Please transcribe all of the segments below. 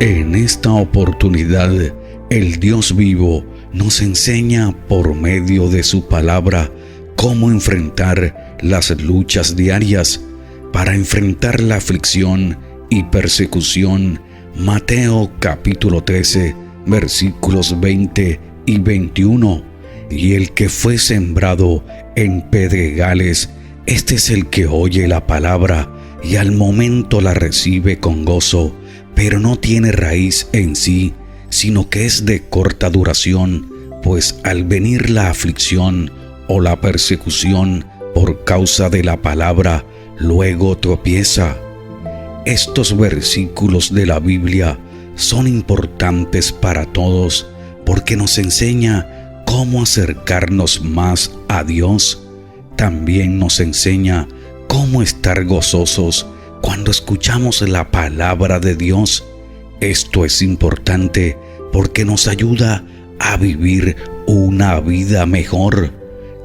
En esta oportunidad, el Dios vivo nos enseña por medio de su palabra cómo enfrentar las luchas diarias. Para enfrentar la aflicción y persecución, Mateo capítulo 13, versículos 20 y 21. Y el que fue sembrado en pedregales, este es el que oye la palabra y al momento la recibe con gozo, pero no tiene raíz en sí, sino que es de corta duración, pues al venir la aflicción o la persecución por causa de la palabra, luego tropieza. Estos versículos de la Biblia son importantes para todos porque nos enseña cómo acercarnos más a Dios. También nos enseña cómo estar gozosos cuando escuchamos la palabra de Dios. Esto es importante porque nos ayuda a vivir una vida mejor.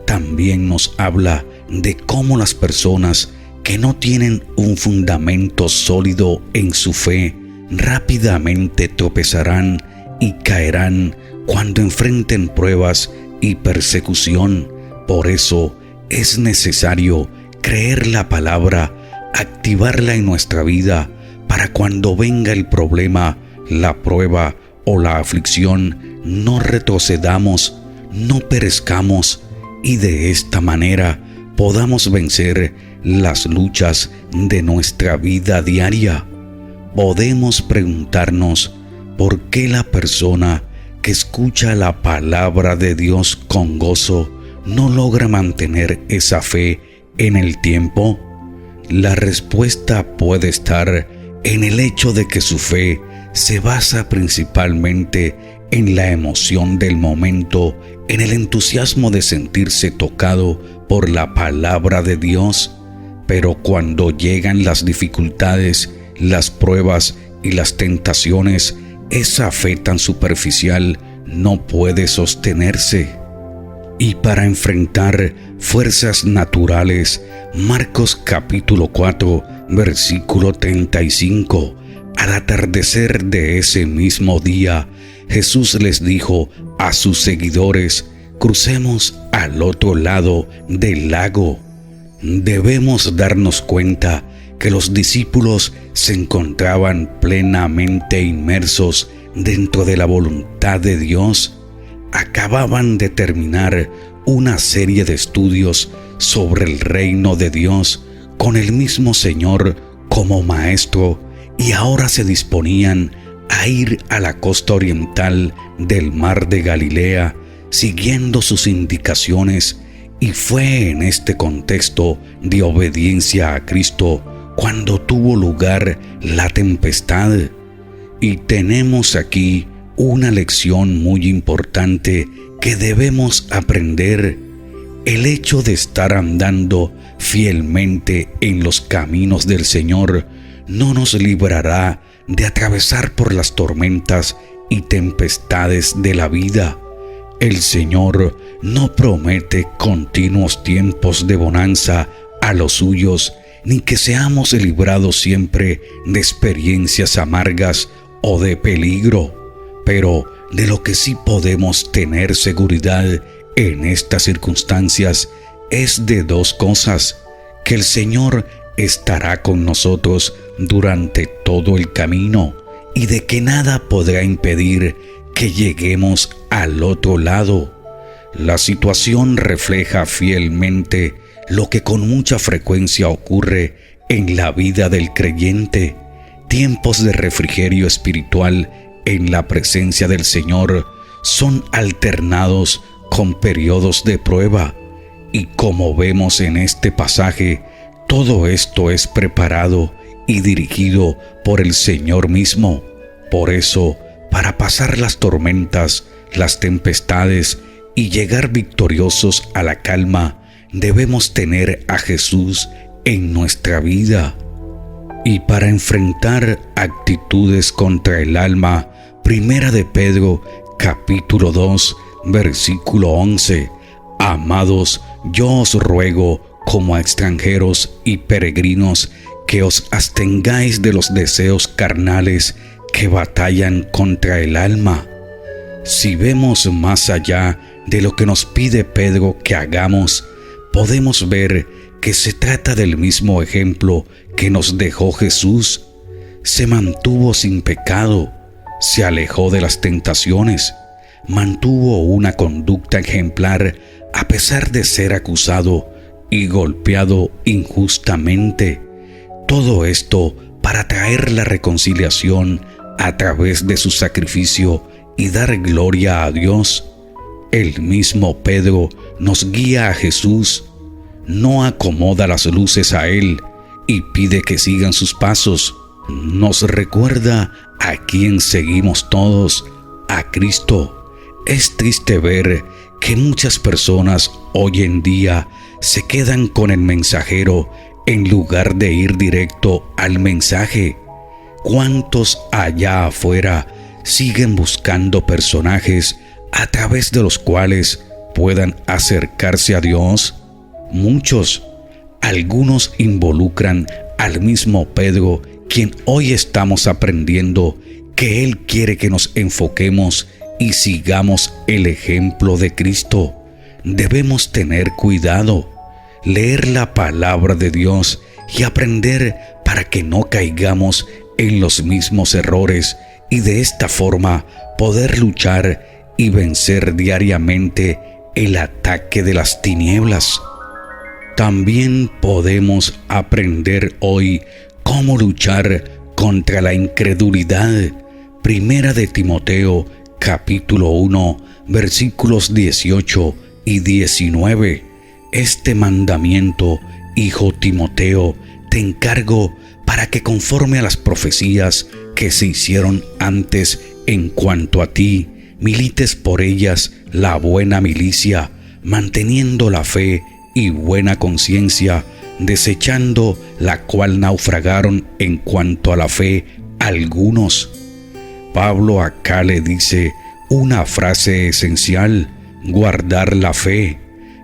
También nos habla de cómo las personas que no tienen un fundamento sólido en su fe rápidamente tropezarán y caerán cuando enfrenten pruebas y persecución. Por eso es necesario creer la palabra, activarla en nuestra vida para cuando venga el problema, la prueba o la aflicción, no retrocedamos, no perezcamos y de esta manera podamos vencer las luchas de nuestra vida diaria. Podemos preguntarnos por qué la persona que escucha la palabra de Dios con gozo no logra mantener esa fe en el tiempo. La respuesta puede estar en el hecho de que su fe se basa principalmente en la emoción del momento, en el entusiasmo de sentirse tocado por la palabra de Dios. Pero cuando llegan las dificultades, las pruebas y las tentaciones, esa fe tan superficial no puede sostenerse. Y para enfrentar fuerzas naturales, Marcos capítulo 4, versículo 35, al atardecer de ese mismo día, Jesús les dijo a sus seguidores: crucemos al otro lado del lago. Debemos darnos cuenta que los discípulos se encontraban plenamente inmersos dentro de la voluntad de Dios. Acababan de terminar una serie de estudios sobre el reino de Dios con el mismo Señor como maestro y ahora se disponían a ir a la costa oriental del mar de Galilea siguiendo sus indicaciones, y fue en este contexto de obediencia a Cristo cuando tuvo lugar la tempestad. Y tenemos aquí una lección muy importante que debemos aprender. El hecho de estar andando fielmente en los caminos del Señor no nos librará de atravesar por las tormentas y tempestades de la vida. El Señor no promete continuos tiempos de bonanza a los suyos, ni que seamos librados siempre de experiencias amargas o de peligro. Pero de lo que sí podemos tener seguridad en estas circunstancias es de dos cosas: que el Señor estará con nosotros durante todo el camino y de que nada podrá impedir que lleguemos al otro lado. La situación refleja fielmente lo que con mucha frecuencia ocurre en la vida del creyente. Tiempos de refrigerio espiritual en la presencia del Señor son alternados con periodos de prueba, y como vemos en este pasaje, todo esto es preparado y dirigido por el Señor mismo. Por eso, para pasar las tormentas, las tempestades y llegar victoriosos a la calma, debemos tener a Jesús en nuestra vida. Y para enfrentar actitudes contra el alma, Primera de Pedro capítulo 2, versículo 11: Amados, yo os ruego como a extranjeros y peregrinos que os abstengáis de los deseos carnales que batallan contra el alma. Si vemos más allá de lo que nos pide Pedro que hagamos, podemos ver que se trata del mismo ejemplo que nos dejó Jesús. Se mantuvo sin pecado, se alejó de las tentaciones, mantuvo una conducta ejemplar a pesar de ser acusado y golpeado injustamente. Todo esto para traer la reconciliación a través de su sacrificio y dar gloria a Dios. El mismo Pedro nos guía a Jesús, no acomoda las luces a Él y pide que sigan sus pasos. Nos recuerda a quién seguimos todos, a Cristo. Es triste ver que muchas personas hoy en día se quedan con el mensajero en lugar de ir directo al mensaje. ¿Cuántos allá afuera siguen buscando personajes a través de los cuales puedan acercarse a Dios? Muchos. Algunos involucran al mismo Pedro, quien hoy estamos aprendiendo que Él quiere que nos enfoquemos y sigamos el ejemplo de Cristo. Debemos tener cuidado, leer la palabra de Dios y aprender para que no caigamos en los mismos errores y de esta forma poder luchar y vencer diariamente el ataque de las tinieblas. También podemos aprender hoy cómo luchar contra la incredulidad. Primera de Timoteo, capítulo 1, versículos 18 y 19. Este mandamiento, hijo Timoteo, te encargo para que conforme a las profecías que se hicieron antes en cuanto a ti, milites por ellas la buena milicia, manteniendo la fe y buena conciencia, desechando la cual naufragaron en cuanto a la fe algunos. Pablo acá le dice una frase esencial: guardar la fe,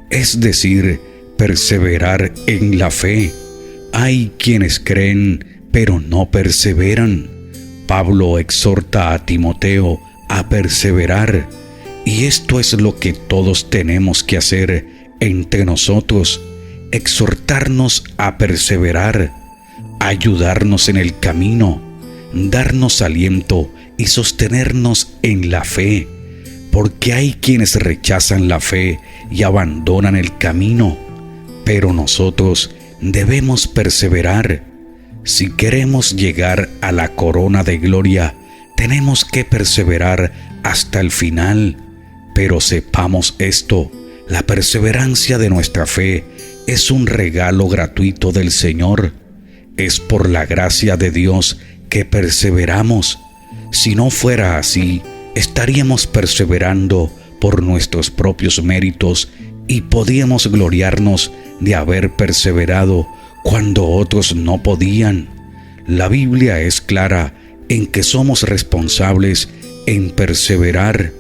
es decir, perseverar en la fe. Hay quienes creen, pero no perseveran. Pablo exhorta a Timoteo a perseverar, y esto es lo que todos tenemos que hacer entre nosotros: exhortarnos a perseverar, ayudarnos en el camino, darnos aliento y sostenernos en la fe, porque hay quienes rechazan la fe y abandonan el camino, pero nosotros debemos perseverar. Si queremos llegar a la corona de gloria, tenemos que perseverar hasta el final. Pero sepamos esto: la perseverancia de nuestra fe es un regalo gratuito del Señor. Es por la gracia de Dios que perseveramos. Si no fuera así, estaríamos perseverando por nuestros propios méritos y podíamos gloriarnos de haber perseverado cuando otros no podían. La Biblia es clara en que somos responsables en perseverar,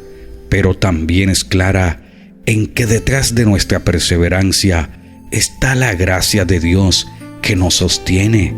pero también es clara en que detrás de nuestra perseverancia está la gracia de Dios que nos sostiene.